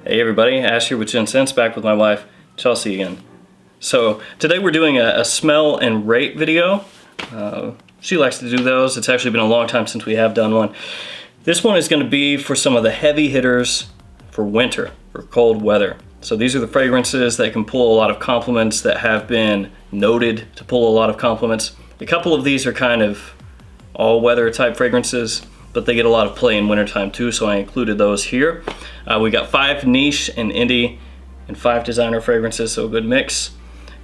Hey everybody, Ash here with Gents, back with my wife, Chelsea again. So today we're doing a smell and rate video. She likes to do those. It's actually been a long time since we have done one. This one is going to be for some of the heavy hitters for winter, for cold weather. So these are the fragrances that can pull a lot of compliments, that have been noted to pull a lot of compliments. A couple of these are kind of all-weather type fragrances, but they get a lot of play in wintertime too, so I included those here. We got 5 niche and indie and 5 designer fragrances, so a good mix.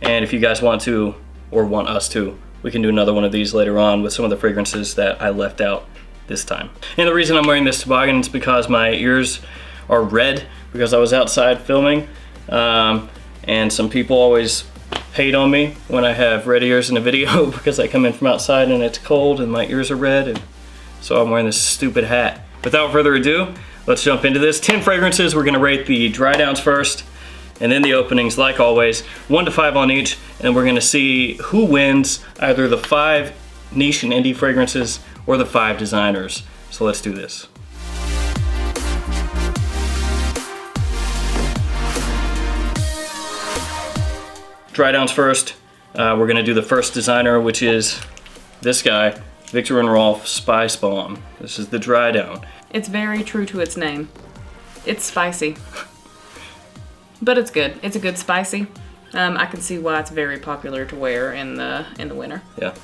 And if you guys want to, or want us to, we can do another one of these later on with some of the fragrances that I left out this time. And the reason I'm wearing this toboggan is because my ears are red because I was outside filming, and some people always hate on me when I have red ears in a video because I come in from outside and it's cold and my ears are red, and so I'm wearing this stupid hat. Without further ado, let's jump into this. 10 fragrances. We're gonna rate the dry downs first, and then the openings, like always, 1 to 5 on each, and we're gonna see who wins, either the 5 niche and indie fragrances or the 5 designers. So let's do this. Dry downs first. We're gonna do the first designer, which is this guy, Viktor & Rolf Spice Bomb. This is the dry down. It's very true to its name. It's spicy, but it's good. It's a good spicy. I can see why it's very popular to wear in the winter. Yeah.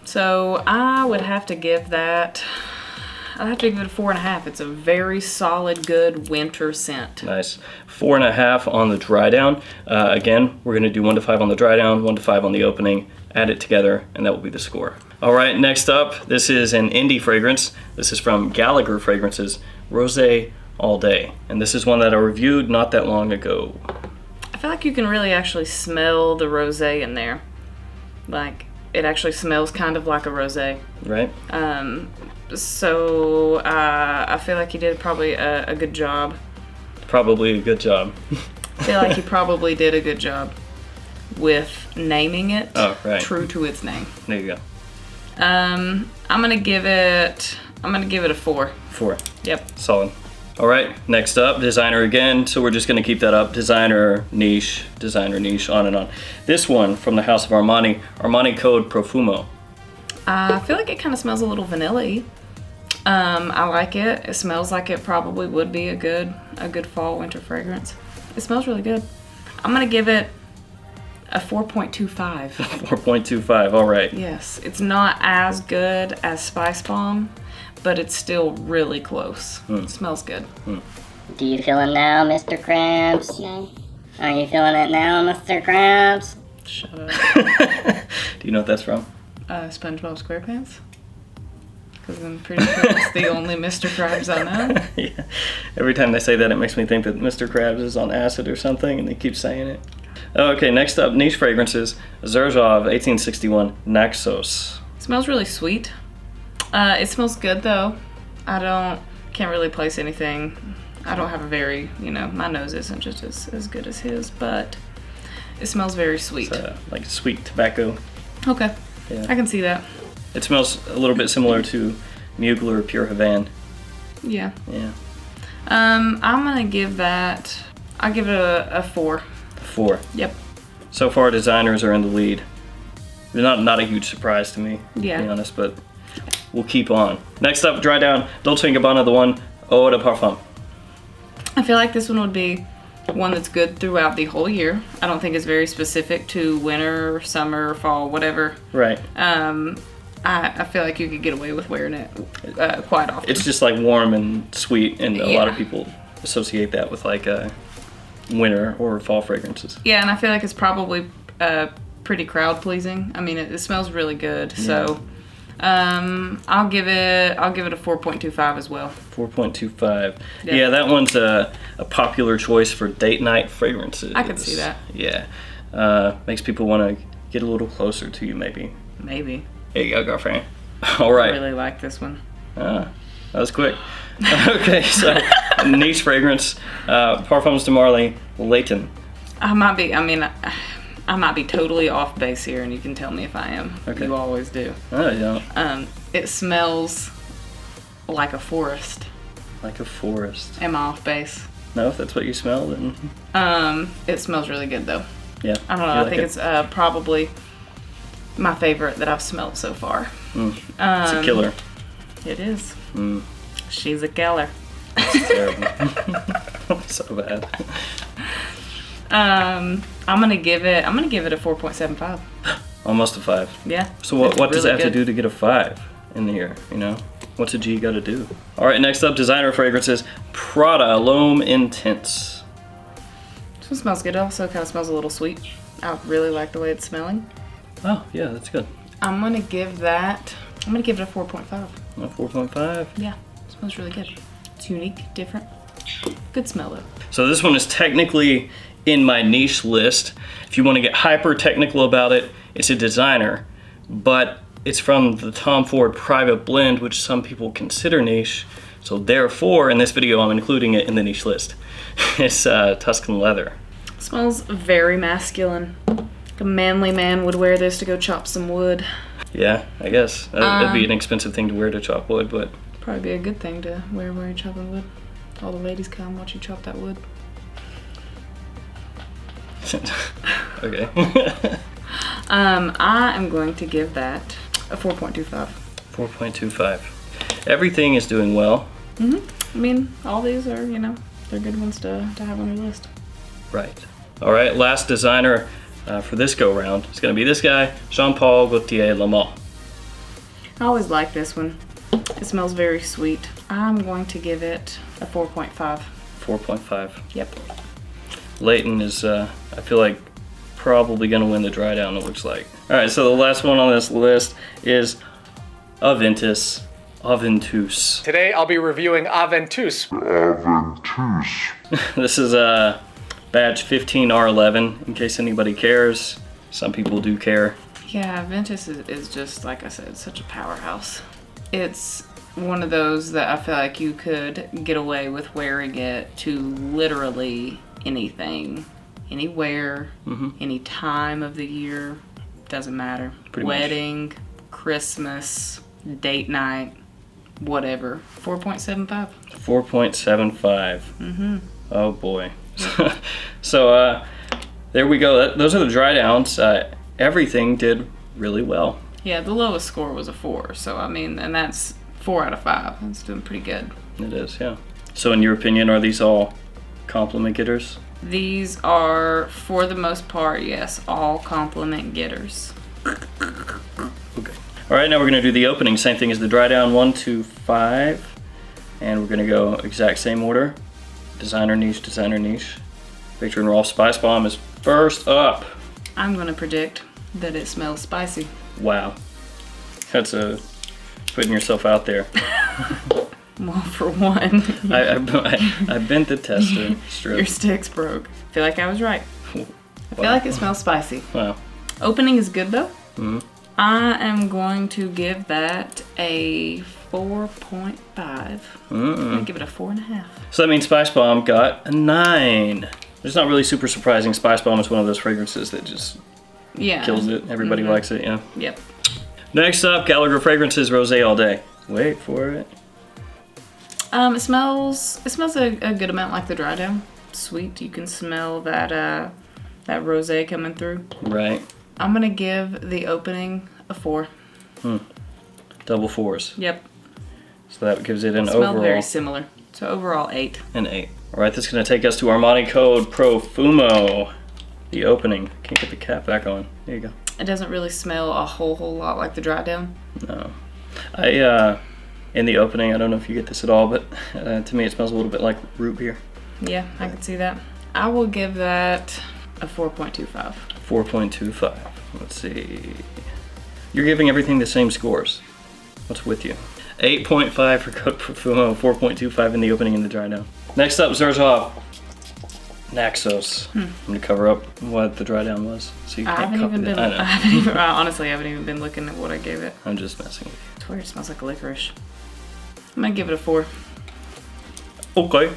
So I would have to give that. I'd have to give it a 4.5. It's a very solid, good winter scent. Nice. 4.5 on the dry down. Again, we're gonna do 1 to 5 on the dry down, 1 to 5 on the opening, add it together, and that will be the score. All right, next up, this is an indie fragrance. This is from Gallagher Fragrances, Rosé All Day. And this is one that I reviewed not that long ago. I feel like you can really actually smell the rosé in there. Like, it actually smells kind of like a rosé. Right? So I feel like he did probably a good job. Probably a good job. I feel like he probably did a good job with naming it true to its name. There you go. I'm gonna give it a 4. 4. Yep. Solid. All right, next up, designer again. So we're just gonna keep that up. Designer niche, on and on. This one from the house of Armani, Armani Code Profumo. I feel like it kind of smells a little vanilla-y. I like it. It smells like it probably would be a good fall winter fragrance. It smells really good. I'm gonna give it a 4.25. 4.25, all right. Yes, it's not as good as Spice Bomb, but it's still really close. It smells good. Do you feel it now, Mr. Krabs? No. Are you feeling it now, Mr. Krabs? Shut up. Do you know what that's from? SpongeBob SquarePants? Because I'm pretty sure it's the only Mr. Krabs I know. Yeah. Every time they say that, it makes me think that Mr. Krabs is on acid or something, and they keep saying it. Okay, next up, niche fragrances. Zerzhov 1861 Naxos. It smells really sweet. It smells good though. Can't really place anything. I don't have a very, my nose isn't just as good as his, but it smells very sweet. It's, like sweet tobacco. Okay, Yeah. I can see that. It smells a little bit similar to Mugler Pure Havana. Yeah. Yeah. I'm gonna give that, I'll give it a 4. 4. Yep. So far, designers are in the lead. Not a huge surprise to me, to be honest, but we'll keep on. Next up, dry down, Dolce & Gabbana, the one, Eau de Parfum. I feel like this one would be one that's good throughout the whole year. I don't think it's very specific to winter, summer, fall, whatever. Right. I feel like you could get away with wearing it quite often. It's just like warm and sweet, and a lot of people associate that with like winter or fall fragrances. Yeah, and I feel like it's probably pretty crowd pleasing. I mean, it smells really good. Yeah. So I'll give it a 4.25 as well. 4.25. Yeah, that one's a popular choice for date night fragrances. I can see that. Yeah. Makes people want to get a little closer to you, maybe. Maybe. Here you go, girlfriend. All right. I really like this one. That was quick. Okay, so niche fragrance, Parfums de Marly, Layton. I might be totally off base here, and you can tell me if I am. Okay. You always do. Oh, yeah. It smells like a forest. Like a forest. Am I off base? No, if that's what you smell, then It smells really good though. yeah. I don't know. You I like think it? it's probably my favorite that I've smelled so far. It's a killer. It is. Mm. She's a killer. It's terrible. So bad. I'm gonna give it a 4.75. Almost a 5. Yeah. So what it's does it really have to good. do to get a 5 in here, you know? What's a G got to do? All right, next up, designer fragrances. Prada L'Homme Intense. This one smells good. It also kind of smells a little sweet. I really like the way it's smelling. Oh, yeah, that's good. I'm gonna give it a 4.5. A 4.5. Yeah, it smells really good. It's unique, different. Good smell though. So this one is technically in my niche list. If you want to get hyper technical about it, it's a designer, but it's from the Tom Ford Private Blend, which some people consider niche. So therefore, in this video, I'm including it in the niche list. It's Tuscan leather. Smells very masculine. Like a manly man would wear this to go chop some wood. Yeah, I guess. That'd be an expensive thing to wear to chop wood, but Probably be a good thing to wear while you're chopping wood. All the ladies come watch you chop that wood. okay. I am going to give that a 4.25. 4.25. Everything is doing well. I mean, all these are, they're good ones to have on your list. Right. All right, last designer for this go round is going to be this guy, Jean-Paul Gaultier Le Mans. I always like this one. It smells very sweet. I'm going to give it a 4.5. 4.5. Yep. Leighton is, I feel like, probably going to win the dry down, it looks like. All right, so the last one on this list is Aventus. Today I'll be reviewing Aventus. This is a badge 15R11, in case anybody cares. Some people do care. Yeah, Ventus is just, like I said, such a powerhouse. It's one of those that I feel like you could get away with wearing it to literally anything, anywhere, any time of the year, doesn't matter. Pretty much. Wedding, Christmas, date night, whatever. 4.75. 4.75. Oh boy. So there we go. Those are the dry downs. Everything did really well. Yeah, the lowest score was a 4, so I mean, and that's 4 out of 5. That's doing pretty good. It is, yeah. So in your opinion, are these all compliment getters? These are, for the most part, yes, all compliment getters. Okay. All right, now we're gonna do the opening. Same thing as the dry down, 1, 2, 5. And we're gonna go exact same order. Designer niche, designer niche. Victor and Rolf Spice Bomb is first up. I'm gonna predict that it smells spicy. Wow. That's putting yourself out there. Well, for one, I bent the tester your strip. sticks broke. I feel like I was right. I feel like it smells spicy. Wow. Opening is good though. I am going to give that a 4.5. I'm gonna give it a 4.5. So that means Spice Bomb got a 9. It's not really super surprising. Spice Bomb is one of those fragrances that just Yeah. kills it. Everybody likes it, yeah. Yep. Next up, Gallagher Fragrances Rosé All Day. Wait for it. It smells a good amount like the dry down. Sweet. You can smell that rosé coming through. Right. I'm gonna give the opening a 4. Double 4s. Yep. So that gives it an Smelled overall very similar. So overall 8. an 8. All right, this is going to take us to Armani Code Profumo. The opening. Can't get the cap back on. There you go. It doesn't really smell a whole lot like the dry down. No. In the opening, I don't know if you get this at all, but to me it smells a little bit like root beer. Yeah, I can see that. I will give that a 4.25. 4.25. Let's see. You're giving everything the same scores. What's with you? 8.5 for Code Profumo, 4.25 in the opening and the dry down. Next up, Xerjoff Naxos. I'm gonna cover up what the dry down was, so you I can't haven't copy even that. been. I know. I haven't even. honestly, I haven't even been looking at what I gave it. I'm just messing with It's weird. It smells like licorice. I'm gonna give it a 4. you. Okay.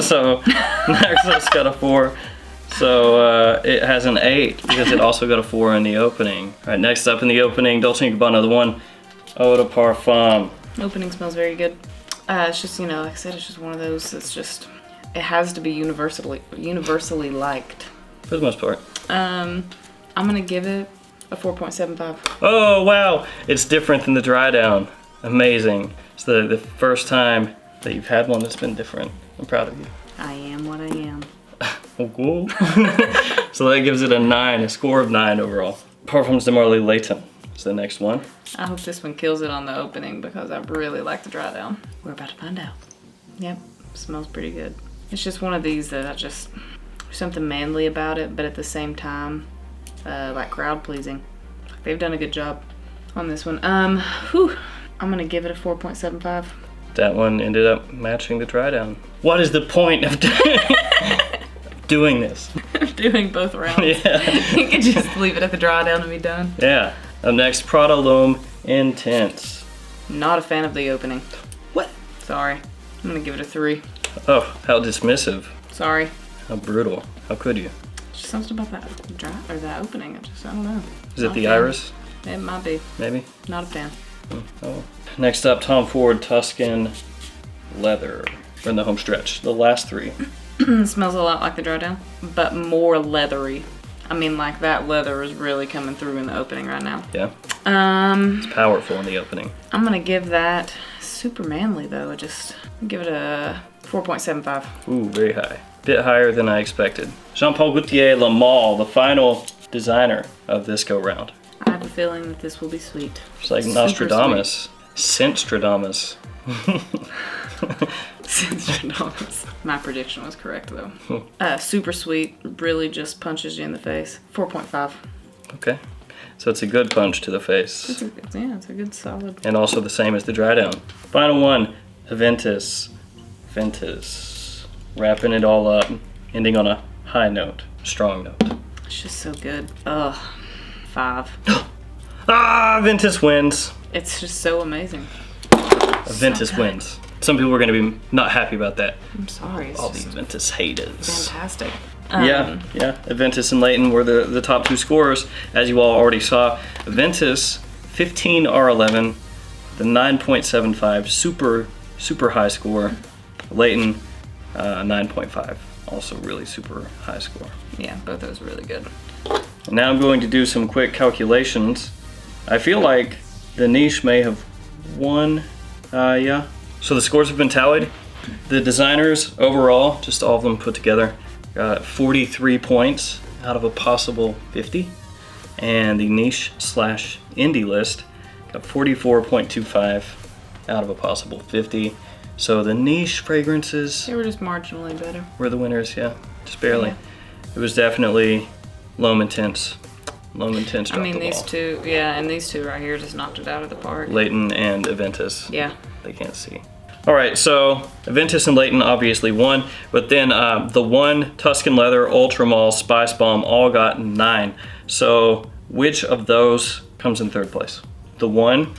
So Naxos got a 4. So it has an 8 because it also got a 4 in the opening. All right, next up in the opening, Dolce & Gabbana, the one Eau de Parfum. Opening smells very good. It's just, like I said, it's just one of those that's just it has to be universally liked. For the most part. I'm gonna give it a 4.75. Oh, wow. It's different than the dry down. Amazing. It's the first time that you've had one that's been different. I'm proud of you. I am what I am. Oh, cool. So that gives it a 9, a score of 9 overall. Parfums de Marly Layton is the next one. I hope this one kills it on the opening because I really like the dry down. We're about to find out. Yep, smells pretty good. It's just one of these that there's something manly about it, but at the same time, like crowd pleasing. They've done a good job on this one. Whew, I'm gonna give it a 4.75. That one ended up matching the dry down. What is the point of doing this? Doing both rounds. Yeah. You could just leave it at the dry down and be done. Yeah. Up next, Prada L'Homme Intense. Not a fan of the opening. What? Sorry. I'm gonna give it a 3. Oh, how dismissive. Sorry. How brutal. How could you? Just something about that that opening. I don't know. Is it the iris? It might be. Maybe? Not a fan. Oh. Next up, Tom Ford Tuscan Leather. We're in the home stretch. The last 3. It smells a lot like the dry down, but more leathery. I mean, like that leather is really coming through in the opening right now. Yeah. It's powerful in the opening. I'm gonna give that super manly though. Give it a 4.75. Ooh, very high. Bit higher than I expected. Jean-Paul Gaultier Le Male, the final designer of this go round. I have a feeling that this will be sweet. It's like Super Nostradamus. Senstradamus. Senstradamus. My prediction was correct though. Super sweet, really just punches you in the face. 4.5. Okay. So it's a good punch to the face. It's a good solid. And also the same as the dry down. Final one, Aventus. Ventus. Wrapping it all up, ending on a high note, strong note. It's just so good. Ugh. 5. Ah, Aventus wins. It's just so amazing. Aventus So wins. Some people are going to be not happy about that. I'm sorry. It's All the just Aventus haters. fantastic. Yeah. Aventus and Layton were the top 2 scorers, as you all already saw. Aventus, 15 R11, the 9.75, super high score. Layton, 9.5, also really super high score. Yeah, both those really good. And now I'm going to do some quick calculations. I feel like the niche may have won. Yeah. So the scores have been tallied. The designers overall, just all of them put together, got 43 points out of a possible 50. And the niche / indie list got 44.25 out of a possible 50. So the niche fragrances They were just marginally better. were the winners, yeah, just barely. Yeah. It was definitely L'Homme Intense. L'Homme Intense dropped I mean, the these ball. two, yeah, and these two right here just knocked it out of the park. Layton and Aventus. Yeah. They can't see. All right, so Aventus and Layton obviously won, but then the one Tuscan Leather, Ultramall, Spice Bomb all got 9. So which of those comes in third place? The one,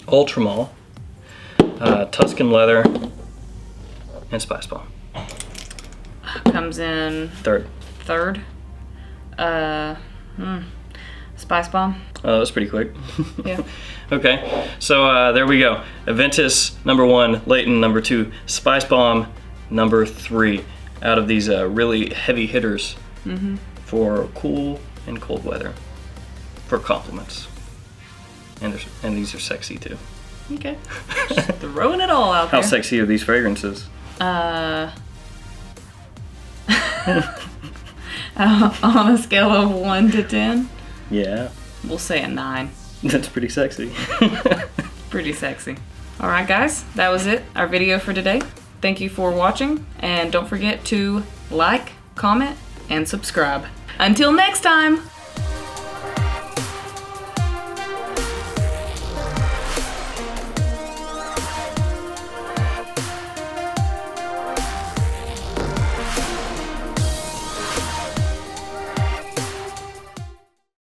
Ultramall, Tuscan Leather, and Spice Bomb. Comes in Third. third. Spice Bomb. Oh, that's pretty quick. Yeah. Okay, so there we go. Aventus number 1, Layton number 2, Spice Bomb number 3. Out of these really heavy hitters for cool and cold weather, for compliments. And these are sexy too. Okay. Just throwing it all out How there. sexy are these fragrances? On a scale of 1 to 10, Yeah, we'll say a 9. that's pretty sexy. Pretty sexy. All right, guys, that was it. Our video for today. Thank you for watching, and don't forget to like, comment, and subscribe. Until next time.